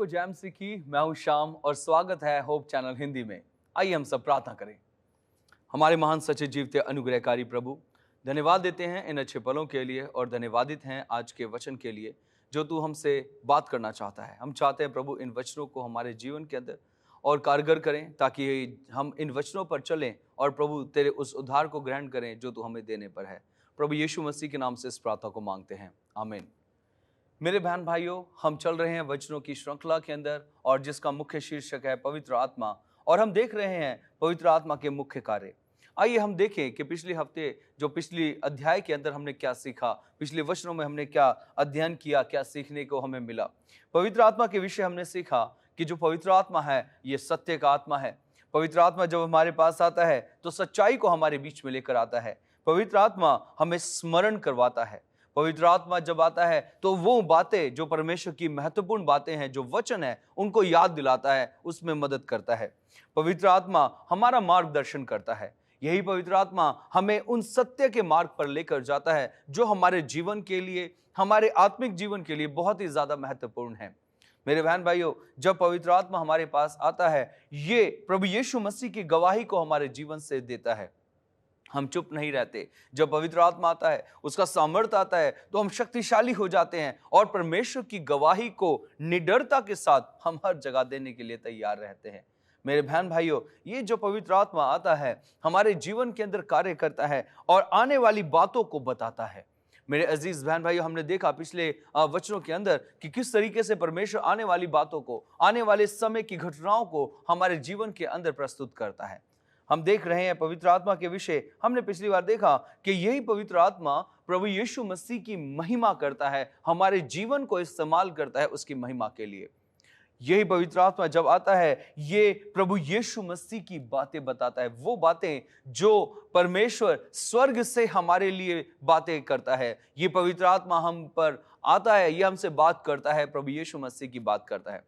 सबको जय मसीह की। मैं हूं श्याम और स्वागत है होप चैनल हिंदी में। आइए हम सब प्रार्थना करें। हमारे महान सच्चे जीवते अनुग्रहकारी प्रभु, धन्यवाद देते हैं इन अच्छे पलों के लिए और धन्यवादित हैं आज के वचन के लिए जो तू हमसे बात करना चाहता है। हम चाहते हैं प्रभु इन वचनों को हमारे जीवन के अंदर और कारगर करें ताकि हम इन वचनों पर चलें और प्रभु तेरे उस उद्धार को ग्रहण करें जो तू हमें देने पर है। प्रभु यीशु मसीह के नाम से इस प्रार्थना को मांगते हैं, आमीन। मेरे बहन भाइयों, हम चल रहे हैं वचनों की श्रृंखला के अंदर और जिसका मुख्य शीर्षक है पवित्र आत्मा, और हम देख रहे हैं पवित्र आत्मा के मुख्य कार्य। आइए हम देखें कि पिछले हफ्ते जो पिछली अध्याय के अंदर हमने क्या सीखा, पिछले वचनों में हमने क्या अध्ययन किया, क्या सीखने को हमें मिला। पवित्र आत्मा के विषय हमने सीखा कि जो पवित्र आत्मा है ये सत्य का आत्मा है। पवित्र आत्मा जब हमारे पास आता है तो सच्चाई को हमारे बीच में लेकर आता है। पवित्र आत्मा हमें स्मरण करवाता है। पवित्र आत्मा जब आता है तो वो बातें जो परमेश्वर की महत्वपूर्ण बातें हैं, जो वचन है, उनको याद दिलाता है, उसमें मदद करता है। पवित्र आत्मा हमारा मार्गदर्शन करता है। यही पवित्र आत्मा हमें उन सत्य के मार्ग पर लेकर जाता है जो हमारे जीवन के लिए, हमारे आत्मिक जीवन के लिए बहुत ही ज्यादा महत्वपूर्ण है। मेरे बहन भाइयों, जब पवित्र आत्मा हमारे पास आता है, ये प्रभु यीशु मसीह की गवाही को हमारे जीवन से देता है। हम चुप नहीं रहते। जब पवित्र आत्मा आता है, उसका सामर्थ्य आता है, तो हम शक्तिशाली हो जाते हैं और परमेश्वर की गवाही को निडरता के साथ हम हर जगह देने के लिए तैयार रहते हैं। मेरे बहन भाइयों, ये जो पवित्र आत्मा आता है हमारे जीवन के अंदर कार्य करता है और आने वाली बातों को बताता है। मेरे अजीज बहन भाइयों, हमने देखा पिछले वचनों के अंदर कि किस तरीके से परमेश्वर आने वाली बातों को, आने वाले समय की घटनाओं को हमारे जीवन के अंदर प्रस्तुत करता है। हम देख रहे हैं पवित्र आत्मा के विषय। हमने पिछली बार देखा कि यही पवित्र आत्मा प्रभु यीशु मसीह की महिमा करता है, हमारे जीवन को इस्तेमाल करता है उसकी महिमा के लिए। यही पवित्र आत्मा जब आता है, ये प्रभु यीशु मसीह की बातें बताता है, वो बातें जो परमेश्वर स्वर्ग से हमारे लिए बातें करता है। ये पवित्र आत्मा हम पर आता है, ये हमसे बात करता है, प्रभु यीशु मसीह की बात करता है।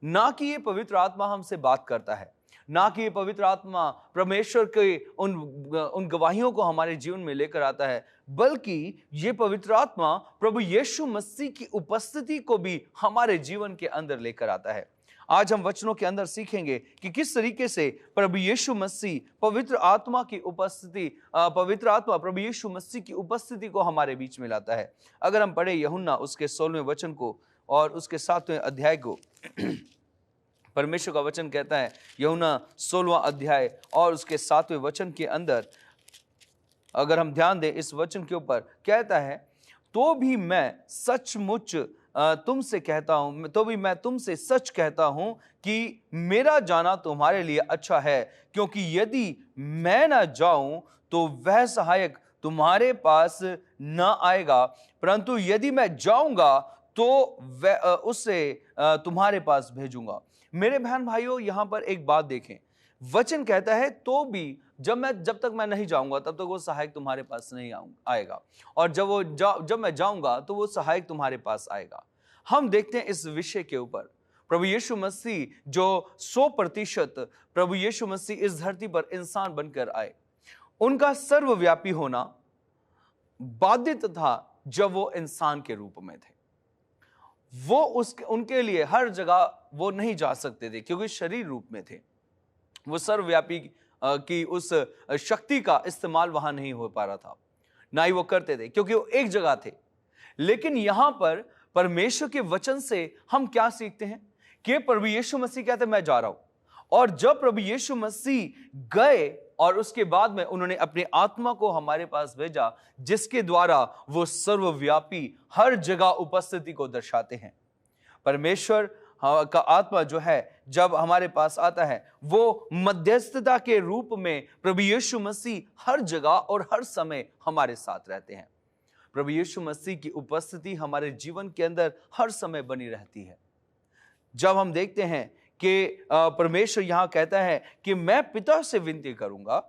ना कि ये पवित्र आत्मा हमसे बात करता है, ना कि ये पवित्र आत्मा परमेश्वर के उन गवाहियों को हमारे जीवन में लेकर आता है, बल्कि ये पवित्र आत्मा प्रभु यीशु मसीह की उपस्थिति को भी हमारे जीवन के अंदर लेकर आता है। आज हम वचनों के अंदर सीखेंगे कि किस तरीके से प्रभु यीशु मसीह पवित्र आत्मा की उपस्थिति, पवित्र आत्मा प्रभु यीशु मसीह की उपस्थिति को हमारे बीच में लाता है। अगर हम पढ़े यूहन्ना उसके 16वें वचन को और उसके 7वें अध्याय को, परमेश्वर का वचन कहता है, यूहन्ना 16वां अध्याय और उसके 7वें वचन के अंदर अगर हम ध्यान दें इस वचन के ऊपर, कहता है, तो भी मैं सचमुच तुमसे कहता हूं, तो भी मैं तुमसे सच कहता हूं कि मेरा जाना तुम्हारे लिए अच्छा है, क्योंकि यदि मैं न जाऊं तो वह सहायक तुम्हारे पास न आएगा, परंतु यदि मैं जाऊंगा तो वह उससे तुम्हारे पास भेजूंगा। मेरे बहन भाइयों, यहां पर एक बात देखें। वचन कहता है तो भी जब तक मैं नहीं जाऊंगा तब तक वो सहायक तुम्हारे पास नहीं आएगा, और जब मैं जाऊंगा तो वो सहायक तुम्हारे पास आएगा। हम देखते हैं इस विषय के ऊपर प्रभु यीशु मसीह जो 100% प्रभु यीशु मसीह इस धरती पर इंसान बनकर आए, उनका सर्वव्यापी होना बाधित था। जब वो इंसान के रूप में थे, वो उनके लिए हर जगह वो नहीं जा सकते थे क्योंकि शरीर रूप में थे। वो सर्वव्यापी की उस शक्ति का इस्तेमाल वहां नहीं हो पा रहा था, ना ही वो करते थे क्योंकि वो एक जगह थे। लेकिन यहां पर परमेश्वर के वचन से हम क्या सीखते हैं कि प्रभु यीशु मसीह कहते मैं जा रहा हूं, और जब प्रभु यीशु मसीह गए और उसके बाद में उन्होंने अपनी आत्मा को हमारे पास भेजा, जिसके द्वारा वो सर्वव्यापी हर जगह उपस्थिति को दर्शाते हैं। परमेश्वर का आत्मा जो है जब हमारे पास आता है, वो मध्यस्थता के रूप में प्रभु यीशु मसीह हर जगह और हर समय हमारे साथ रहते हैं। प्रभु यीशु मसीह की उपस्थिति हमारे जीवन के अंदर हर समय बनी रहती है। जब हम देखते हैं कि परमेश्वर यहां कहता है कि मैं पिता से विनती करूंगा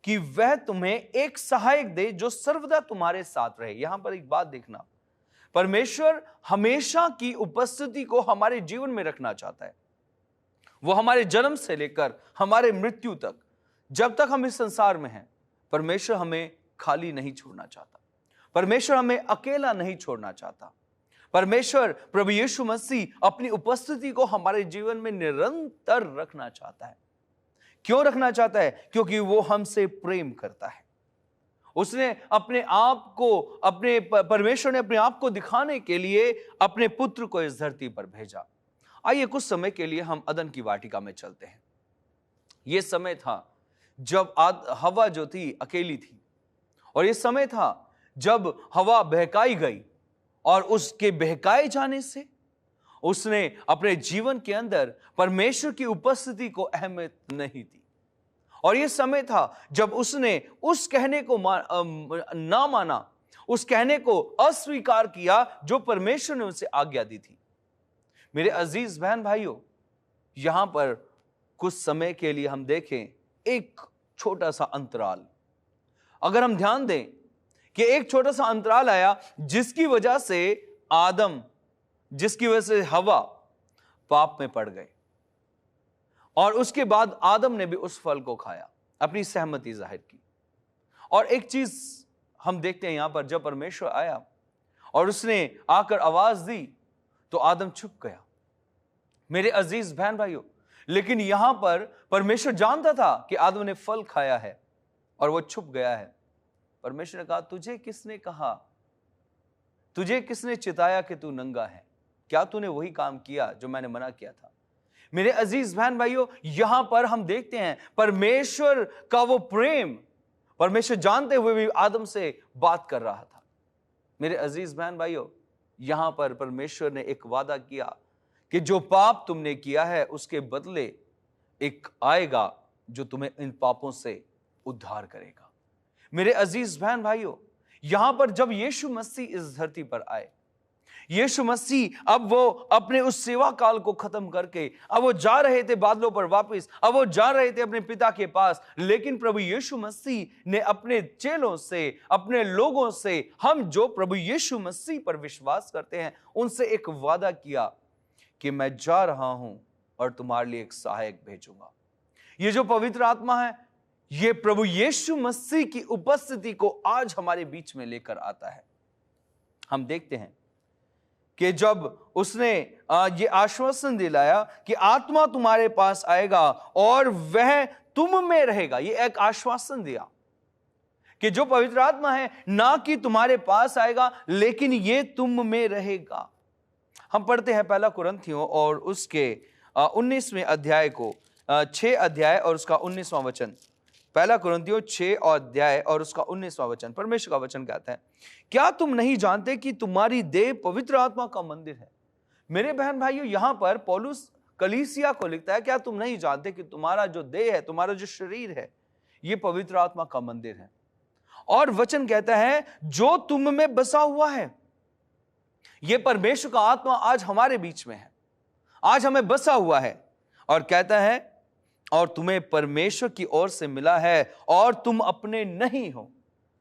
कि वह तुम्हें एक सहायक दे जो सर्वदा तुम्हारे साथ रहे। यहां पर एक बात देखना, परमेश्वर हमेशा की उपस्थिति को हमारे जीवन में रखना चाहता है। वो हमारे जन्म से लेकर हमारे मृत्यु तक, जब तक हम इस संसार में हैं, परमेश्वर हमें खाली नहीं छोड़ना चाहता। परमेश्वर हमें अकेला नहीं छोड़ना चाहता। परमेश्वर प्रभु यीशु मसीह अपनी उपस्थिति को हमारे जीवन में निरंतर रखना चाहता है। क्यों रखना चाहता है? क्योंकि वो हमसे प्रेम करता है। उसने अपने आप को, परमेश्वर ने अपने आप को दिखाने के लिए अपने पुत्र को इस धरती पर भेजा। आइए कुछ समय के लिए हम अदन की वाटिका में चलते हैं। यह समय था जब हवा जो थी अकेली थी, और यह समय था जब हवा बहकाई गई, और उसके बहकाए जाने से उसने अपने जीवन के अंदर परमेश्वर की उपस्थिति को अहमियत नहीं दी। और यह समय था जब उसने उस कहने को ना माना, उस कहने को अस्वीकार किया जो परमेश्वर ने उसे आज्ञा दी थी। मेरे अजीज बहन भाइयों, यहां पर कुछ समय के लिए हम देखें एक छोटा सा अंतराल। अगर हम ध्यान दें कि एक छोटा सा अंतराल आया जिसकी वजह से हवा पाप में पड़ गए, और उसके बाद आदम ने भी उस फल को खाया, अपनी सहमति जाहिर की। और एक चीज हम देखते हैं यहां पर, जब परमेश्वर आया और उसने आकर आवाज दी तो आदम छुप गया। मेरे अजीज बहन भाइयों, लेकिन यहां पर परमेश्वर जानता था कि आदम ने फल खाया है और वो छुप गया है। परमेश्वर ने कहा, तुझे किसने कहा, तुझे किसने चिताया कि तू नंगा है? क्या तूने वही काम किया जो मैंने मना किया था? मेरे अजीज बहन भाइयों, यहां पर हम देखते हैं परमेश्वर का वो प्रेम, परमेश्वर जानते हुए भी आदम से बात कर रहा था। मेरे अजीज बहन भाइयों, यहां पर परमेश्वर ने एक वादा किया कि जो पाप तुमने किया है उसके बदले एक आएगा जो तुम्हें इन पापों से उद्धार करेगा। मेरे अजीज बहन भाइयों, यहां पर जब यीशु मसीह इस धरती पर आए, यीशु मसीह अब वो अपने उस सेवा काल को खत्म करके अब वो जा रहे थे बादलों पर वापस, अब वो जा रहे थे अपने पिता के पास। लेकिन प्रभु यीशु मसीह ने अपने चेलों से, अपने लोगों से, हम जो प्रभु यीशु मसीह पर विश्वास करते हैं, उनसे एक वादा किया कि मैं जा रहा हूं और तुम्हारे लिए एक सहायक भेजूंगा। ये जो पवित्र आत्मा है, ये प्रभु यीशु मसीह की उपस्थिति को आज हमारे बीच में लेकर आता है। हम देखते हैं कि जब उसने ये आश्वासन दिलाया कि आत्मा तुम्हारे पास आएगा और वह तुम में रहेगा, ये एक आश्वासन दिया कि जो पवित्र आत्मा है ना कि तुम्हारे पास आएगा, लेकिन ये तुम में रहेगा। हम पढ़ते हैं पहला कुरिन्थियों और उसके 19वें अध्याय को, 6 अध्याय और उसका 19वां वचन। पहला कुरिन्थियों 6 अध्याय और उसका 19वां वचन। परमेश्वर का वचन कहता है, क्या तुम नहीं जानते कि तुम्हारी देह पवित्र आत्मा का मंदिर है? मेरे बहन भाइयों, यहां पर पौलुस कलीसिया को लिखता है, क्या तुम नहीं जानते कि तुम्हारा जो देह है, तुम्हारा जो शरीर है, यह पवित्र आत्मा का मंदिर है? और वचन कहता है जो तुम में बसा हुआ है। यह परमेश्वर का आत्मा आज हमारे बीच में है, आज हमें बसा हुआ है, और कहता है और तुम्हें परमेश्वर की ओर से मिला है और तुम अपने नहीं हो।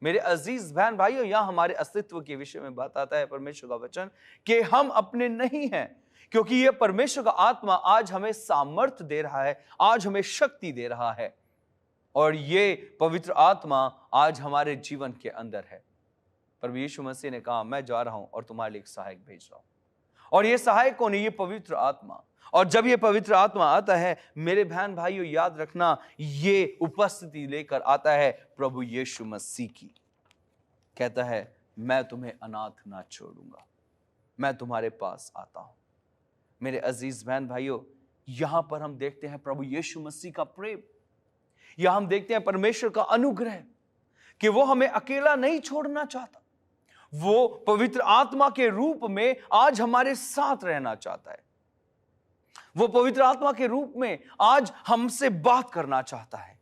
मेरे अजीज बहन भाइयों, यहां हमारे अस्तित्व के विषय में बात आता है परमेश्वर का वचन कि हम अपने नहीं हैं, क्योंकि यह परमेश्वर का आत्मा आज हमें सामर्थ्य दे रहा है, आज हमें शक्ति दे रहा है, और ये पवित्र आत्मा आज हमारे जीवन के अंदर है। प्रभु यीशु मसीह ने कहा, मैं जा रहा हूं और तुम्हारे लिए एक सहायक भेज रहा हूं। और ये सहायक कौन है? ये पवित्र आत्मा। और जब ये पवित्र आत्मा आता है, मेरे बहन भाइयों याद रखना, ये उपस्थिति लेकर आता है प्रभु यीशु मसीह की। कहता है, मैं तुम्हें अनाथ ना छोड़ूंगा, मैं तुम्हारे पास आता हूं। मेरे अजीज बहन भाइयों, यहां पर हम देखते हैं प्रभु यीशु मसीह का प्रेम, यहां हम देखते हैं परमेश्वर का अनुग्रह कि वो हमें अकेला नहीं छोड़ना चाहता। वो पवित्र आत्मा के रूप में आज हमारे साथ रहना चाहता है। वो पवित्र आत्मा के रूप में आज हमसे बात करना चाहता है।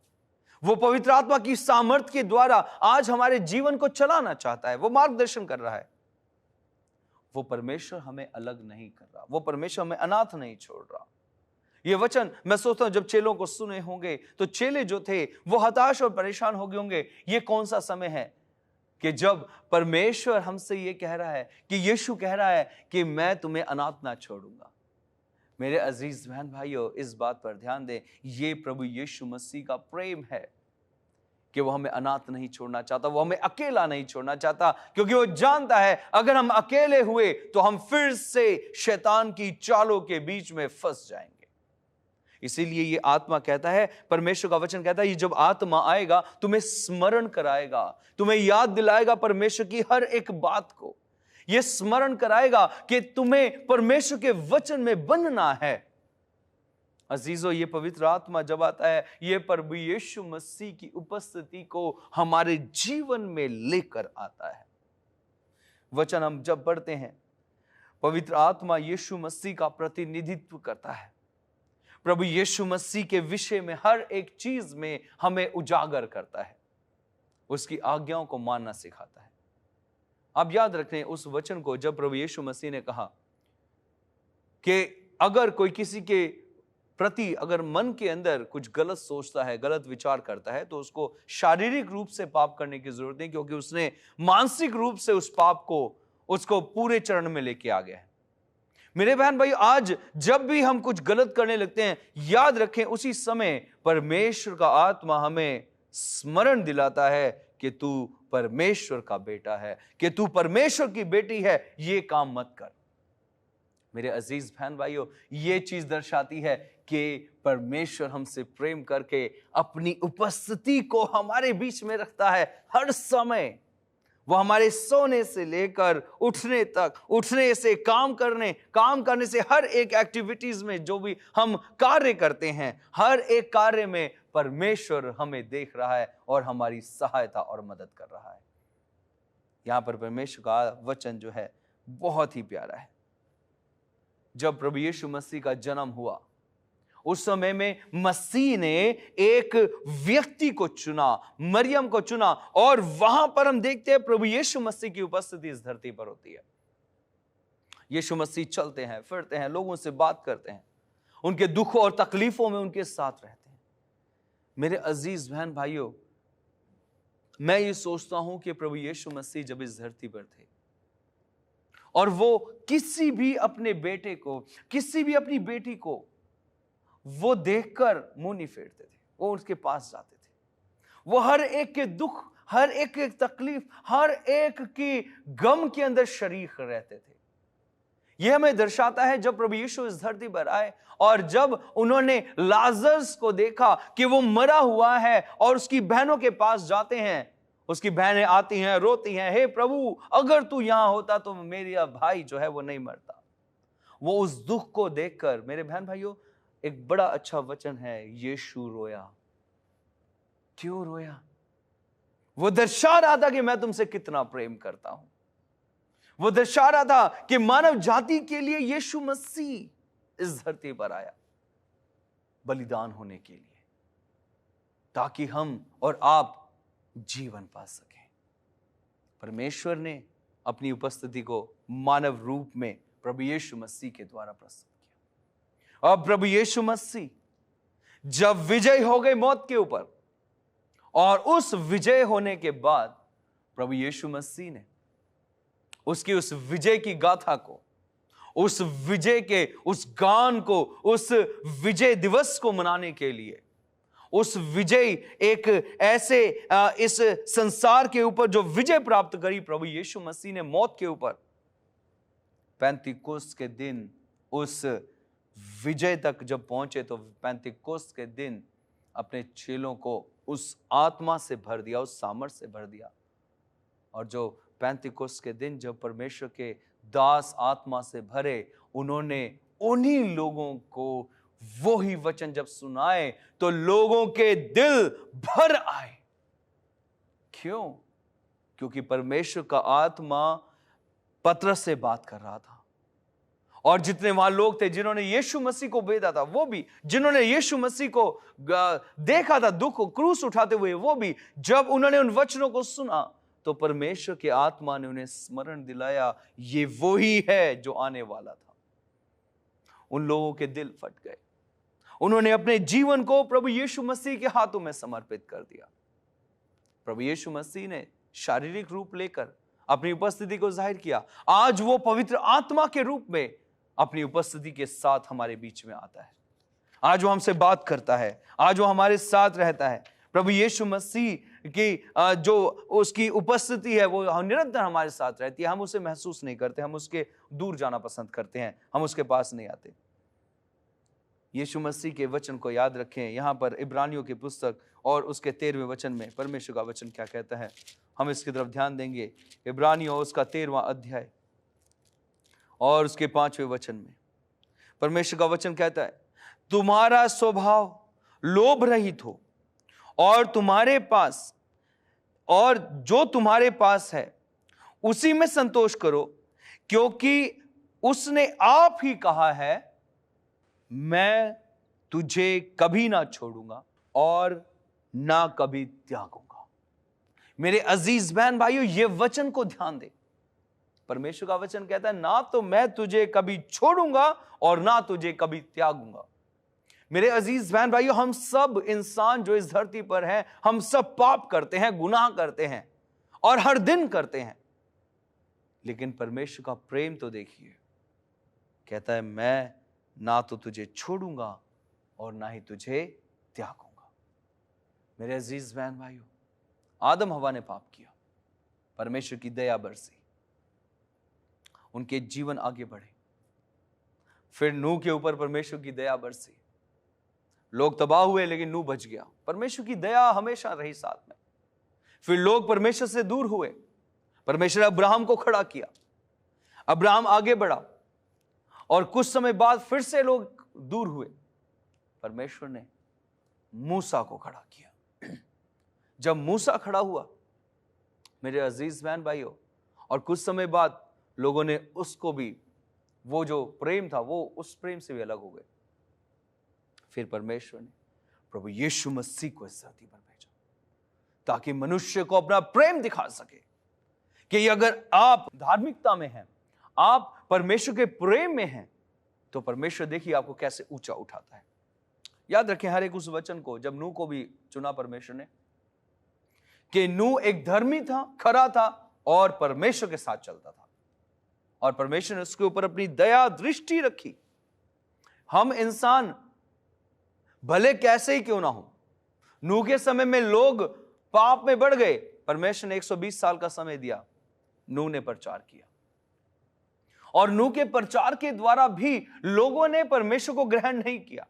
वो पवित्र आत्मा की सामर्थ्य के द्वारा आज हमारे जीवन को चलाना चाहता है। वो मार्गदर्शन कर रहा है। वो परमेश्वर हमें अलग नहीं कर रहा, वो परमेश्वर हमें अनाथ नहीं छोड़ रहा। ये वचन मैं सोचता हूं जब चेलों को सुने होंगे तो चेले जो थे वो हताश और परेशान हो गए होंगे। ये कौन सा समय है कि जब परमेश्वर हमसे ये कह रहा है, कि यीशु कह रहा है कि मैं तुम्हें अनाथ ना छोड़ूंगा। मेरे अजीज बहन भाइयों, इस बात पर ध्यान दें, ये प्रभु यीशु मसीह का प्रेम है। कि वो हमें अनाथ नहीं छोड़ना चाहता, वो हमें अकेला नहीं छोड़ना चाहता, क्योंकि वो जानता है अगर हम अकेले हुए तो हम फिर से शैतान की चालों के बीच में फंस जाएंगे। इसीलिए ये आत्मा कहता है, परमेश्वर का वचन कहता है, ये जब आत्मा आएगा तुम्हें स्मरण कराएगा, तुम्हें याद दिलाएगा परमेश्वर की हर एक बात को। ये स्मरण कराएगा कि तुम्हें परमेश्वर के वचन में बनना है। अजीजों, ये पवित्र आत्मा जब आता है, ये प्रभु यीशु मसीह की उपस्थिति को हमारे जीवन में लेकर आता है। वचन हम जब पढ़ते हैं, पवित्र आत्मा यीशु मसीह का प्रतिनिधित्व करता है। प्रभु यीशु मसीह के विषय में हर एक चीज में हमें उजागर करता है, उसकी आज्ञाओं को मानना सिखाता है। आप याद रखें उस वचन को, जब प्रभु यीशु मसीह ने कहा कि अगर कोई किसी के प्रति अगर मन के अंदर कुछ गलत सोचता है, गलत विचार करता है, तो उसको शारीरिक रूप से पाप करने की जरूरत नहीं, क्योंकि उसने मानसिक रूप से उस पाप को उसको पूरे चरण में लेके आ गया है। मेरे बहन भाई, आज जब भी हम कुछ गलत करने लगते हैं, याद रखें उसी समय परमेश्वर का आत्मा हमें स्मरण दिलाता है कि तू परमेश्वर का बेटा है, कि तू परमेश्वर की बेटी है, ये काम मत कर। मेरे अजीज बहन भाइयों, ये चीज दर्शाती है कि परमेश्वर हमसे प्रेम करके अपनी उपस्थिति को हमारे बीच में रखता है हर समय। वो हमारे सोने से लेकर उठने तक, उठने से काम करने से हर एक एक्टिविटीज में जो भी हम कार्य करते हैं, हर एक कार्य में परमेश्वर हमें देख रहा है और हमारी सहायता और मदद कर रहा है। यहां पर परमेश्वर का वचन जो है बहुत ही प्यारा है। जब प्रभु यीशु मसीह का जन्म हुआ, उस समय में मसीह ने एक व्यक्ति को चुना, मरियम को चुना, और वहां पर हम देखते हैं प्रभु यीशु मसीह की उपस्थिति इस धरती पर होती है। यीशु मसीह चलते हैं, फिरते हैं, लोगों से बात करते हैं, उनके दुख और तकलीफों में उनके साथ रहते हैं। मेरे अजीज बहन भाइयों, मैं ये सोचता हूं कि प्रभु यीशु मसीह जब इस धरती पर थे और वो किसी भी अपने बेटे को, किसी भी अपनी बेटी को वो देखकर मुंह नहीं फेरते थे, वो उसके पास जाते थे। वो हर एक के दुख, हर एक के तकलीफ, हर एक की गम के अंदर शरीक रहते थे। यह हमें दर्शाता है जब प्रभु यीशु इस धरती पर आए और जब उन्होंने लाजरस को देखा कि वो मरा हुआ है और उसकी बहनों के पास जाते हैं, उसकी बहनें आती हैं, रोती हैं, हे प्रभु अगर तू यहां होता तो मेरा भाई जो है वो नहीं मरता। वो उस दुख को देखकर, मेरे बहन भाइयों, एक बड़ा अच्छा वचन है, यीशु रोया। क्यों रोया? वो दर्शा रहा था कि मैं तुमसे कितना प्रेम करता हूं। वो दर्शा रहा था कि मानव जाति के लिए यीशु मसीह इस धरती पर आया बलिदान होने के लिए, ताकि हम और आप जीवन पा सकें। परमेश्वर ने अपनी उपस्थिति को मानव रूप में प्रभु यीशु मसीह के द्वारा प्रस्तुत किया। अब प्रभु यीशु मसीह जब विजय हो गए मौत के ऊपर, और उस विजय होने के बाद प्रभु यीशु मसीह ने उसकी उस विजय की गाथा को, उस विजय के उस गान को, उस विजय दिवस को मनाने के लिए, उस विजय एक ऐसे इस संसार के ऊपर जो विजय प्राप्त करी प्रभु यीशु मसीह ने मौत के ऊपर, पेंतीकोस्त के दिन उस विजय तक जब पहुंचे तो पेंतीकोस्त के दिन अपने चेलों को उस आत्मा से भर दिया, उस सामर्थ से भर दिया। और जो पेंतीकोस्त के दिन जब परमेश्वर के दास आत्मा से भरे, उन्होंने उन्हीं लोगों को वो ही वचन जब सुनाए तो लोगों के दिल भर आए। क्यों? क्योंकि परमेश्वर का आत्मा पतरस से बात कर रहा था, और जितने वहां लोग थे जिन्होंने यीशु मसीह को भेजा था, वो भी, जिन्होंने यीशु मसीह को देखा था दुख क्रूस उठाते हुए, वो भी, जब उन्होंने उन वचनों को सुना तो परमेश्वर के आत्मा ने उन्हें स्मरण दिलाया, ये वो ही है जो आने वाला था। उन लोगों के दिल फट गए, उन्होंने अपने जीवन को प्रभु यीशु मसीह के हाथों में समर्पित कर दिया। प्रभु यीशु मसीह ने शारीरिक रूप लेकर अपनी उपस्थिति को जाहिर किया। आज वो पवित्र आत्मा के रूप में अपनी उपस्थिति के साथ हमारे बीच में आता है। आज वो हमसे बात करता है, आज वो हमारे साथ रहता है। प्रभु यीशु मसीह की जो उसकी उपस्थिति है वो निरंतर हमारे साथ रहती है, हम उसे महसूस नहीं करते, हम उसके दूर जाना पसंद करते हैं, हम उसके पास नहीं आते। यीशु मसीह के वचन को याद रखें। यहाँ पर इब्रानियों की पुस्तक और उसके 13वें वचन में परमेश्वर का वचन क्या कहता है, हम इसकी तरफ ध्यान देंगे। इब्रानियों उसका 13वां अध्याय और उसके 5वें वचन में परमेश्वर का वचन कहता है, तुम्हारा स्वभाव लोभ रहित हो और जो तुम्हारे पास है उसी में संतोष करो, क्योंकि उसने आप ही कहा है, मैं तुझे कभी ना छोड़ूंगा और ना कभी त्यागूंगा। मेरे अजीज बहन भाइयों, ये वचन को ध्यान दे। परमेश्वर का वचन कहता है, ना तो मैं तुझे कभी छोड़ूंगा और ना तुझे कभी त्यागूंगा। मेरे अजीज बहन भाइयों, हम सब इंसान जो इस धरती पर हैं, हम सब पाप करते हैं, गुनाह करते हैं और हर दिन करते हैं, लेकिन परमेश्वर का प्रेम तो देखिए, कहता है मैं ना तो तुझे छोड़ूंगा और ना ही तुझे त्यागूंगा। मेरे अजीज बहन भाइयों, आदम हवा ने पाप किया, परमेश्वर की दया बरसी, उनके जीवन आगे बढ़े। फिर नूह के ऊपर परमेश्वर की दया बरसी, लोग तबाह हुए लेकिन नूह बच गया, परमेश्वर की दया हमेशा रही साथ में। फिर लोग परमेश्वर से दूर हुए, परमेश्वर ने अब्राहम को खड़ा किया, अब्राहम आगे बढ़ा और कुछ समय बाद फिर से लोग दूर हुए, परमेश्वर ने मूसा को खड़ा किया। जब मूसा खड़ा हुआ मेरे अजीज बहन भाइयों, और कुछ समय बाद लोगों ने उसको भी, वो जो प्रेम था वो उस प्रेम से भी अलग हो गए। फिर परमेश्वर ने प्रभु यीशु मसीह को इस धरती पर भेजा ताकि मनुष्य को अपना प्रेम दिखा सके कि अगर आप धार्मिकता में हैं, आप परमेश्वर के प्रेम में हैं, तो परमेश्वर देखिए आपको कैसे ऊंचा उठाता है। याद रखें हर एक उस वचन को, जब नूह को भी चुना परमेश्वर ने, कि नूह एक धर्मी था, खरा था और परमेश्वर के साथ चलता था, और परमेश्वर ने उसके ऊपर अपनी दया दृष्टि रखी। हम इंसान भले कैसे ही क्यों ना हो, नूह के समय में लोग पाप में बढ़ गए, परमेश्वर ने 120 साल का समय दिया, नूह ने प्रचार किया, और नूह के प्रचार के द्वारा भी लोगों ने परमेश्वर को ग्रहण नहीं किया।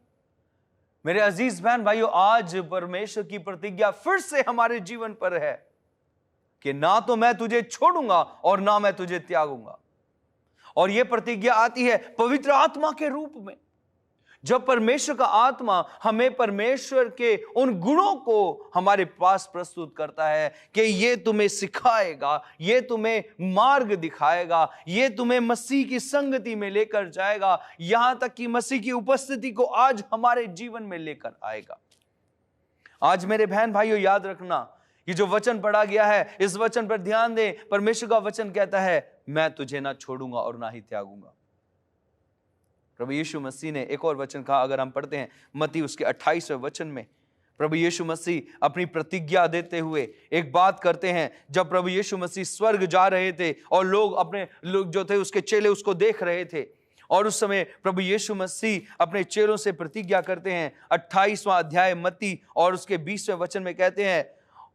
मेरे अजीज बहन भाइयों, आज परमेश्वर की प्रतिज्ञा फिर से हमारे जीवन पर है कि ना तो मैं तुझे छोड़ूंगा और ना मैं तुझे त्यागूंगा। और यह प्रतिज्ञा आती है पवित्र आत्मा के रूप में, जब परमेश्वर का आत्मा हमें परमेश्वर के उन गुणों को हमारे पास प्रस्तुत करता है कि ये तुम्हें सिखाएगा, ये तुम्हें मार्ग दिखाएगा, ये तुम्हें मसीह की संगति में लेकर जाएगा, यहां तक कि मसीह की उपस्थिति को आज हमारे जीवन में लेकर आएगा। आज मेरे बहन भाइयों, याद रखना, ये जो वचन पढ़ा गया है, इस वचन पर ध्यान दें। परमेश्वर का वचन कहता है, मैं तुझे ना छोड़ूंगा और ना ही त्यागूंगा। प्रभु यीशु मसीह ने एक और वचन कहा, अगर हम पढ़ते हैं मत्ती उसके 28वें वचन में, प्रभु यीशु मसीह अपनी प्रतिज्ञा देते हुए एक बात करते हैं। जब प्रभु यीशु मसीह स्वर्ग जा रहे थे और लोग जो थे उसके चेले उसको देख रहे थे, और उस समय प्रभु यीशु मसीह अपने चेलों से प्रतिज्ञा करते हैं। 28वां अध्याय मत्ती और उसके 20वें वचन में कहते हैं,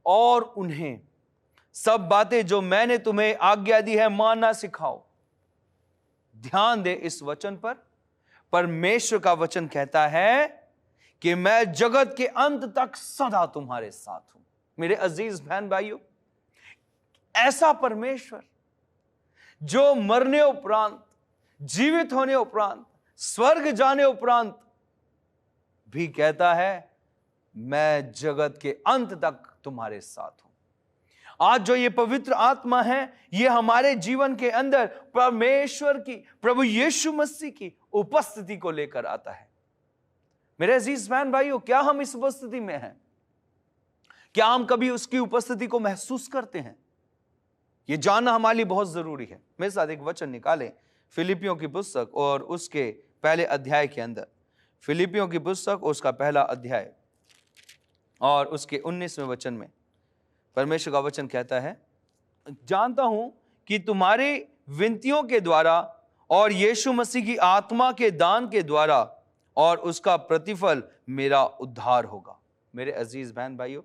और उन्हें सब बातें जो मैंने तुम्हें आज्ञा दी है मानना सिखाओ। ध्यान दे इस वचन पर, परमेश्वर का वचन कहता है कि मैं जगत के अंत तक सदा तुम्हारे साथ हूं। मेरे अजीज बहन भाइयों, ऐसा परमेश्वर जो मरने उपरांत, जीवित होने उपरांत, स्वर्ग जाने उपरांत भी कहता है, मैं जगत के अंत तक तुम्हारे साथ हूं। आज जो ये पवित्र आत्मा है, ये हमारे जीवन के अंदर परमेश्वर की, प्रभु यीशु मसीह की उपस्थिति को लेकर आता है। मेरे अजीज बहन भाइयों, क्या हम इस उपस्थिति में हैं? क्या हम कभी उसकी उपस्थिति को महसूस करते हैं? ये जानना हमारे लिए बहुत जरूरी है। मेरे साथ एक वचन निकालें, फिलिपियों की पुस्तक और उसके पहले अध्याय के अंदर, फिलिपियों की पुस्तक उसका पहला अध्याय और उसके 19वें वचन में परमेश्वर का वचन कहता है, जानता हूं कि तुम्हारी विनतियों के द्वारा और यीशु मसीह की आत्मा के दान के द्वारा और उसका प्रतिफल मेरा उद्धार होगा। मेरे अजीज बहन भाइयों,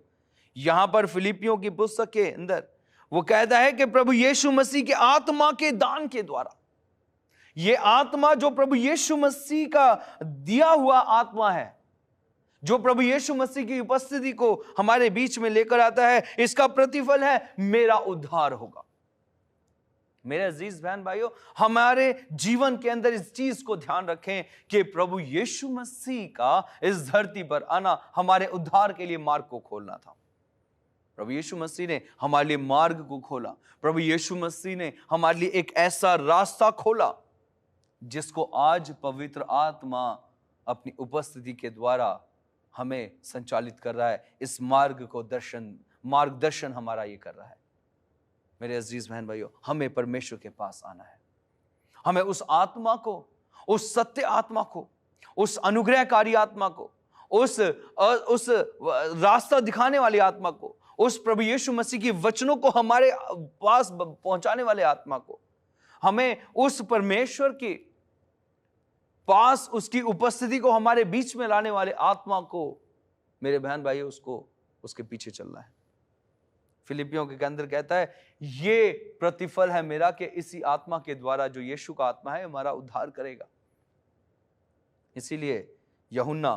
यहां पर फिलिपियों की पुस्तक के अंदर वो कहता है कि प्रभु यीशु मसीह के आत्मा के दान के द्वारा, ये आत्मा जो प्रभु यीशु मसीह का दिया हुआ आत्मा है, जो प्रभु यीशु मसीह की उपस्थिति को हमारे बीच में लेकर आता है, इसका प्रतिफल है मेरा उद्धार होगा। मेरे अजीज बहन भाइयों, हमारे जीवन के अंदर इस चीज को ध्यान रखें कि प्रभु यीशु मसीह का इस धरती पर आना हमारे उद्धार के लिए मार्ग को खोलना था। प्रभु यीशु मसीह ने हमारे लिए मार्ग को खोला। प्रभु यीशु मसीह ने हमारे लिए एक ऐसा रास्ता खोला जिसको आज पवित्र आत्मा अपनी उपस्थिति के द्वारा हमें संचालित कर रहा है। इस मार्ग को मार्गदर्शन हमारा ये कर रहा है। मेरे अजीज बहन भाइयों, हमें परमेश्वर के पास आना है। हमें उस आत्मा को, उस सत्य आत्मा को, उस अनुग्रहकारी आत्मा को, उस रास्ता दिखाने वाली आत्मा को, उस प्रभु यीशु मसीह की वचनों को हमारे पास पहुंचाने वाले आत्मा को, हमें उस परमेश्वर के पास, उसकी उपस्थिति को हमारे बीच में लाने वाले आत्मा को, मेरे बहन भाइयों, उसके पीछे चलना है। फिलिपियों के अंदर कहता है, ये प्रतिफल है मेरा कि इसी आत्मा के द्वारा, जो यीशु का आत्मा है, हमारा उद्धार करेगा। इसीलिए यूहन्ना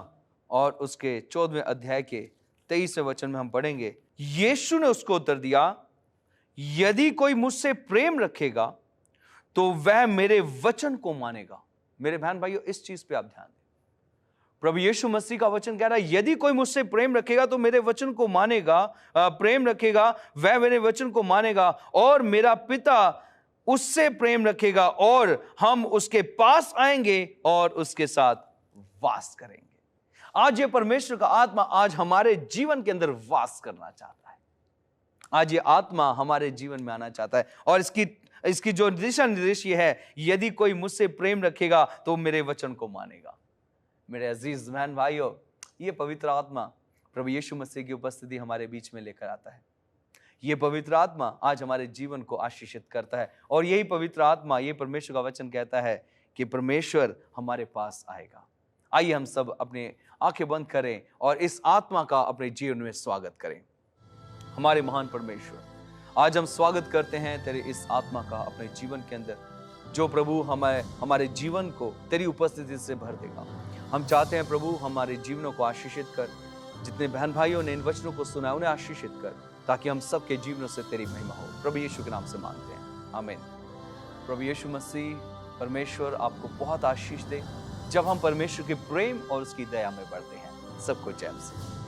और उसके 14वें अध्याय के 23वें वचन में हम पढ़ेंगे, यीशु ने उसको उत्तर दिया, यदि कोई मुझसे प्रेम रखेगा तो वह मेरे वचन को मानेगा। मेरे बहन भाइयों, इस चीज पे आप ध्यान दें। प्रभु यीशु मसीह का वचन कह रहा है, यदि कोई मुझसे प्रेम रखेगा तो मेरे वचन को मानेगा, प्रेम रखेगा, वह मेरे वचन को मानेगा, और मेरा पिता उससे प्रेम रखेगा और हम उसके पास आएंगे और उसके साथ वास करेंगे। आज ये परमेश्वर का आत्मा आज हमारे जीवन के अंदर वास करना चाहता है। आज ये आत्मा हमारे जीवन में आना चाहता है, और इसकी जो दिशा निर्देश ये है, यदि कोई मुझसे प्रेम रखेगा तो मेरे वचन को मानेगा। मेरे अजीज बहन भाइयों, ये पवित्र आत्मा प्रभु यीशु मसीह की उपस्थिति हमारे बीच में लेकर आता है। ये पवित्र आत्मा आज हमारे जीवन को आशीषित करता है, और यही पवित्र आत्मा, ये परमेश्वर का वचन कहता है कि परमेश्वर हमारे पास आएगा। आइए हम सब अपने आंखें बंद करें और इस आत्मा का अपने जीवन में स्वागत करें। हमारे महान परमेश्वर, आज हम स्वागत करते हैं तेरे इस आत्मा का अपने जीवन के अंदर, जो प्रभु हमारे जीवन को तेरी उपस्थिति से भर देगा। हम चाहते हैं प्रभु, हमारे जीवनों को आशीषित कर। जितने बहन भाइयों ने इन वचनों को सुना, उन्हें आशीषित कर, ताकि हम सबके जीवनों से तेरी महिमा हो। प्रभु यीशु के नाम से मांगते हैं, आमीन। प्रभु यीशु मसीह परमेश्वर आपको बहुत आशीष दे, जब हम परमेश्वर के प्रेम और उसकी दया में बढ़ते हैं। सबको जय मसीह।